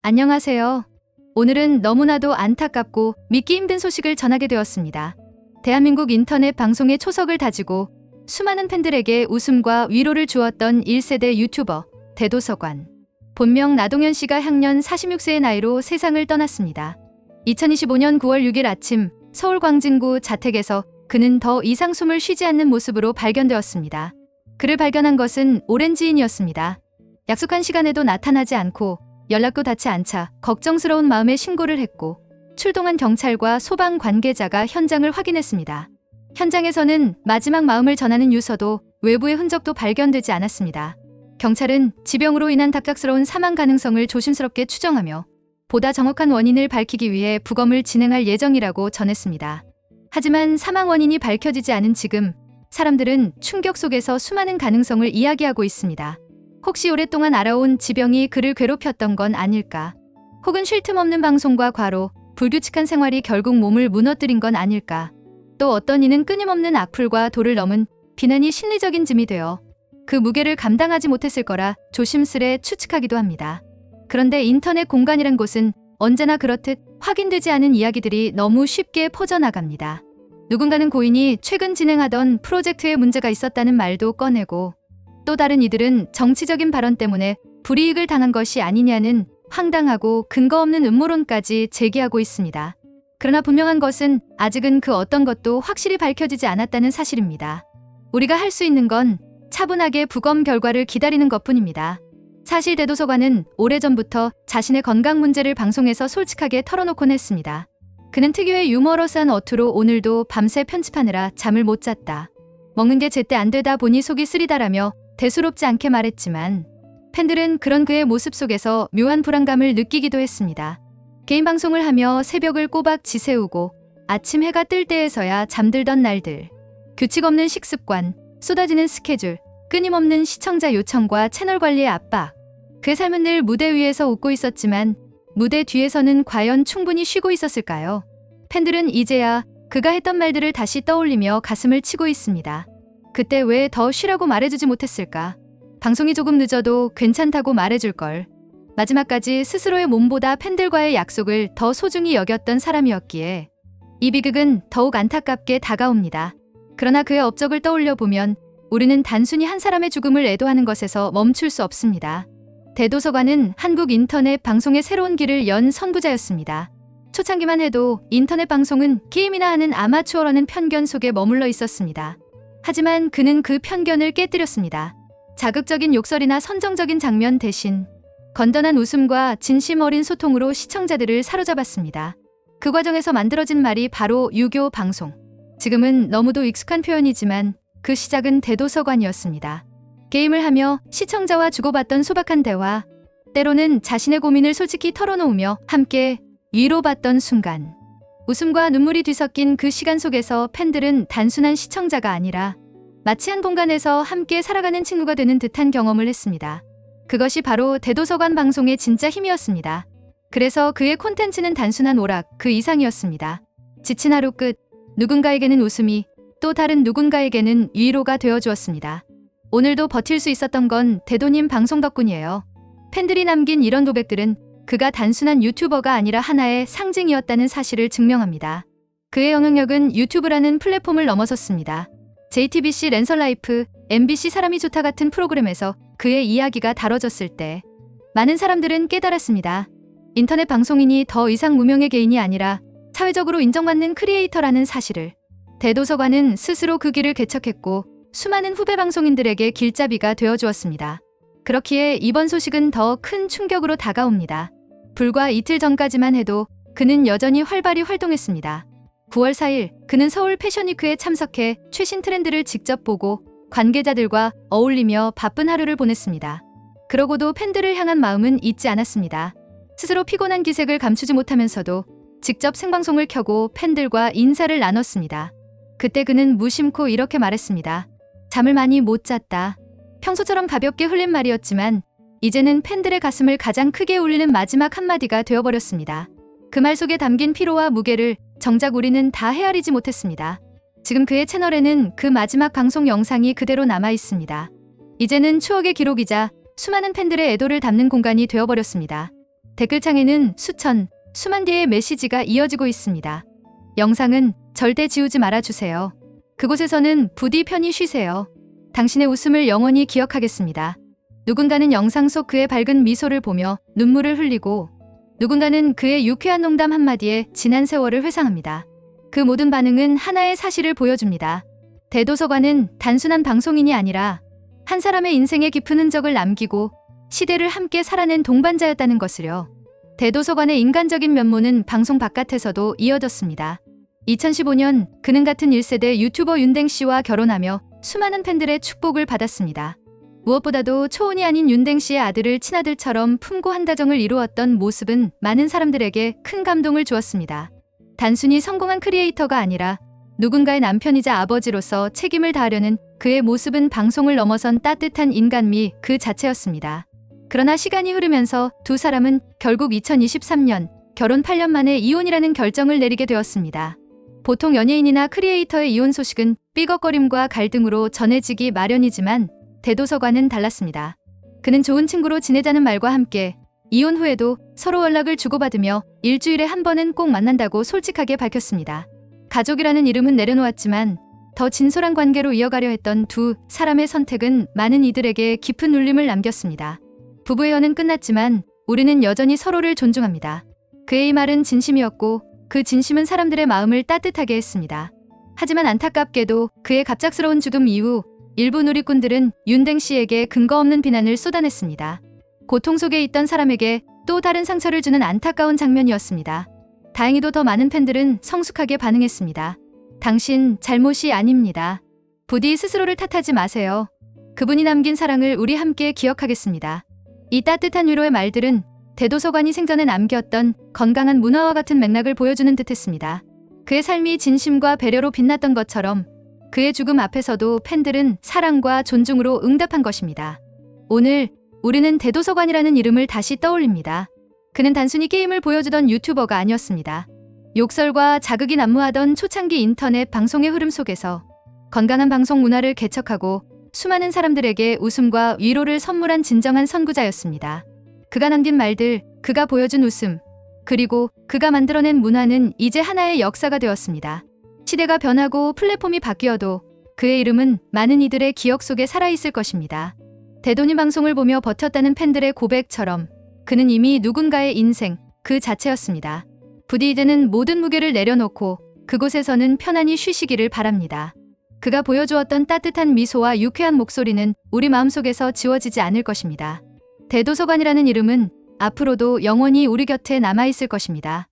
안녕하세요. 오늘은 너무나도 안타깝고 믿기 힘든 소식을 전하게 되었습니다. 대한민국 인터넷 방송의 초석을 다지고 수많은 팬들에게 웃음과 위로를 주었던 1세대 유튜버 대도서관. 본명 나동현 씨가 향년 46세의 나이로 세상을 떠났습니다. 2025년 9월 6일 아침 서울 광진구 자택에서 그는 더 이상 숨을 쉬지 않는 모습으로 발견되었습니다. 그를 발견한 것은 오랜 지인이었습니다. 약속한 시간에도 나타나지 않고 연락도 닿지 않자 걱정스러운 마음에 신고를 했고 출동한 경찰과 소방 관계자가 현장을 확인했습니다. 현장에서는 마지막 마음을 전하는 유서도 외부의 흔적도 발견되지 않았습니다. 경찰은 지병으로 인한 갑작스러운 사망 가능성을 조심스럽게 추정하며 보다 정확한 원인을 밝히기 위해 부검을 진행할 예정이라고 전했습니다. 하지만 사망 원인이 밝혀지지 않은 지금 사람들은 충격 속에서 수많은 가능성을 이야기하고 있습니다. 혹시 오랫동안 알아온 지병이 그를 괴롭혔던 건 아닐까? 혹은 쉴 틈 없는 방송과 과로, 불규칙한 생활이 결국 몸을 무너뜨린 건 아닐까? 또 어떤 이는 끊임없는 악플과 도를 넘은 비난이 심리적인 짐이 되어 그 무게를 감당하지 못했을 거라 조심스레 추측하기도 합니다. 그런데 인터넷 공간이란 곳은 언제나 그렇듯 확인되지 않은 이야기들이 너무 쉽게 퍼져나갑니다. 누군가는 고인이 최근 진행하던 프로젝트에 문제가 있었다는 말도 꺼내고 또 다른 이들은 정치적인 발언 때문에 불이익을 당한 것이 아니냐는 황당하고 근거 없는 음모론까지 제기하고 있습니다. 그러나 분명한 것은 아직은 그 어떤 것도 확실히 밝혀지지 않았다는 사실입니다. 우리가 할 수 있는 건 차분하게 부검 결과를 기다리는 것뿐입니다. 사실 대도서관은 오래전부터 자신의 건강 문제를 방송에서 솔직하게 털어놓곤 했습니다. 그는 특유의 유머러스한 어투로 오늘도 밤새 편집하느라 잠을 못 잤다. 먹는 게 제때 안 되다 보니 속이 쓰리다라며 대수롭지 않게 말했지만 팬들은 그런 그의 모습 속에서 묘한 불안감을 느끼기도 했습니다. 개인 방송을 하며 새벽을 꼬박 지새우고 아침 해가 뜰 때에서야 잠들던 날들. 규칙 없는 식습관, 쏟아지는 스케줄, 끊임없는 시청자 요청과 채널 관리의 압박. 그의 삶은 늘 무대 위에서 웃고 있었지만 무대 뒤에서는 과연 충분히 쉬고 있었을까요? 팬들은 이제야 그가 했던 말들을 다시 떠올리며 가슴을 치고 있습니다. 그때 왜 더 쉬라고 말해주지 못했을까? 방송이 조금 늦어도 괜찮다고 말해줄걸. 마지막까지 스스로의 몸보다 팬들과의 약속을 더 소중히 여겼던 사람이었기에 이 비극은 더욱 안타깝게 다가옵니다. 그러나 그의 업적을 떠올려 보면 우리는 단순히 한 사람의 죽음을 애도하는 것에서 멈출 수 없습니다. 대도서관은 한국 인터넷 방송의 새로운 길을 연 선구자였습니다. 초창기만 해도 인터넷 방송은 게임이나 하는 아마추어라는 편견 속에 머물러 있었습니다. 하지만 그는 그 편견을 깨뜨렸습니다. 자극적인 욕설이나 선정적인 장면 대신 건전한 웃음과 진심 어린 소통으로 시청자들을 사로잡았습니다. 그 과정에서 만들어진 말이 바로 유교 방송. 지금은 너무도 익숙한 표현이지만 그 시작은 대도서관이었습니다. 게임을 하며 시청자와 주고받던 소박한 대화, 때로는 자신의 고민을 솔직히 털어놓으며 함께 위로받던 순간. 웃음과 눈물이 뒤섞인 그 시간 속에서 팬들은 단순한 시청자가 아니라 마치 한 공간에서 함께 살아가는 친구가 되는 듯한 경험을 했습니다. 그것이 바로 대도서관 방송의 진짜 힘이었습니다. 그래서 그의 콘텐츠는 단순한 오락 그 이상이었습니다. 지친 하루 끝, 누군가에게는 웃음이 또 다른 누군가에게는 위로가 되어주었습니다. 오늘도 버틸 수 있었던 건 대도님 방송 덕분이에요. 팬들이 남긴 이런 고백들은 그가 단순한 유튜버가 아니라 하나의 상징이었다는 사실을 증명합니다. 그의 영향력은 유튜브라는 플랫폼을 넘어섰습니다. JTBC 랜선라이프, MBC 사람이 좋다 같은 프로그램에서 그의 이야기가 다뤄졌을 때 많은 사람들은 깨달았습니다. 인터넷 방송인이 더 이상 무명의 개인이 아니라 사회적으로 인정받는 크리에이터라는 사실을. 대도서관은 스스로 그 길을 개척했고 수많은 후배 방송인들에게 길잡이가 되어주었습니다. 그렇기에 이번 소식은 더 큰 충격으로 다가옵니다. 불과 이틀 전까지만 해도 그는 여전히 활발히 활동했습니다. 9월 4일 그는 서울 패션위크에 참석해 최신 트렌드를 직접 보고 관계자들과 어울리며 바쁜 하루를 보냈습니다. 그러고도 팬들을 향한 마음은 잊지 않았습니다. 스스로 피곤한 기색을 감추지 못하면서도 직접 생방송을 켜고 팬들과 인사를 나눴습니다. 그때 그는 무심코 이렇게 말했습니다. 잠을 많이 못 잤다. 평소처럼 가볍게 흘린 말이었지만 이제는 팬들의 가슴을 가장 크게 울리는 마지막 한마디가 되어버렸습니다. 그 말 속에 담긴 피로와 무게를 정작 우리는 다 헤아리지 못했습니다. 지금 그의 채널에는 그 마지막 방송 영상이 그대로 남아 있습니다. 이제는 추억의 기록이자 수많은 팬들의 애도를 담는 공간이 되어버렸습니다. 댓글창에는 수천, 수만 개의 메시지가 이어지고 있습니다. 영상은 절대 지우지 말아주세요. 그곳에서는 부디 편히 쉬세요. 당신의 웃음을 영원히 기억하겠습니다. 누군가는 영상 속 그의 밝은 미소를 보며 눈물을 흘리고 누군가는 그의 유쾌한 농담 한마디에 지난 세월을 회상합니다. 그 모든 반응은 하나의 사실을 보여줍니다. 대도서관은 단순한 방송인이 아니라 한 사람의 인생에 깊은 흔적을 남기고 시대를 함께 살아낸 동반자였다는 것을요. 대도서관의 인간적인 면모는 방송 바깥에서도 이어졌습니다. 2015년 그는 같은 1세대 유튜버 윤댕 씨와 결혼하며 수많은 팬들의 축복을 받았습니다. 무엇보다도 초혼이 아닌 윤댕 씨의 아들을 친아들처럼 품고 한다정을 이루었던 모습은 많은 사람들에게 큰 감동을 주었습니다. 단순히 성공한 크리에이터가 아니라 누군가의 남편이자 아버지로서 책임을 다하려는 그의 모습은 방송을 넘어선 따뜻한 인간미 그 자체였습니다. 그러나 시간이 흐르면서 두 사람은 결국 2023년 결혼 8년 만에 이혼이라는 결정을 내리게 되었습니다. 보통 연예인이나 크리에이터의 이혼 소식은 삐걱거림과 갈등으로 전해지기 마련이지만 대도서관은 달랐습니다. 그는 좋은 친구로 지내자는 말과 함께 이혼 후에도 서로 연락을 주고받으며 일주일에 한 번은 꼭 만난다고 솔직하게 밝혔습니다. 가족이라는 이름은 내려놓았지만 더 진솔한 관계로 이어가려 했던 두 사람의 선택은 많은 이들에게 깊은 울림을 남겼습니다. 부부의 연은 끝났지만 우리는 여전히 서로를 존중합니다. 그의 이 말은 진심이었고 그 진심은 사람들의 마음을 따뜻하게 했습니다. 하지만 안타깝게도 그의 갑작스러운 죽음 이후 일부 누리꾼들은 윤댕 씨에게 근거 없는 비난을 쏟아냈습니다. 고통 속에 있던 사람에게 또 다른 상처를 주는 안타까운 장면이었습니다. 다행히도 더 많은 팬들은 성숙하게 반응했습니다. 당신 잘못이 아닙니다. 부디 스스로를 탓하지 마세요. 그분이 남긴 사랑을 우리 함께 기억하겠습니다. 이 따뜻한 위로의 말들은 대도서관이 생전에 남겼던 건강한 문화와 같은 맥락을 보여주는 듯했습니다. 그의 삶이 진심과 배려로 빛났던 것처럼 그의 죽음 앞에서도 팬들은 사랑과 존중으로 응답한 것입니다. 오늘 우리는 대도서관이라는 이름을 다시 떠올립니다. 그는 단순히 게임을 보여주던 유튜버가 아니었습니다. 욕설과 자극이 난무하던 초창기 인터넷 방송의 흐름 속에서 건강한 방송 문화를 개척하고 수많은 사람들에게 웃음과 위로를 선물한 진정한 선구자였습니다. 그가 남긴 말들, 그가 보여준 웃음, 그리고 그가 만들어낸 문화는 이제 하나의 역사가 되었습니다. 시대가 변하고 플랫폼이 바뀌어도 그의 이름은 많은 이들의 기억 속에 살아있을 것입니다. 대도님 방송을 보며 버텼다는 팬들의 고백처럼 그는 이미 누군가의 인생 그 자체였습니다. 부디 이제는 모든 무게를 내려놓고 그곳에서는 편안히 쉬시기를 바랍니다. 그가 보여주었던 따뜻한 미소와 유쾌한 목소리는 우리 마음속에서 지워지지 않을 것입니다. 대도서관이라는 이름은 앞으로도 영원히 우리 곁에 남아있을 것입니다.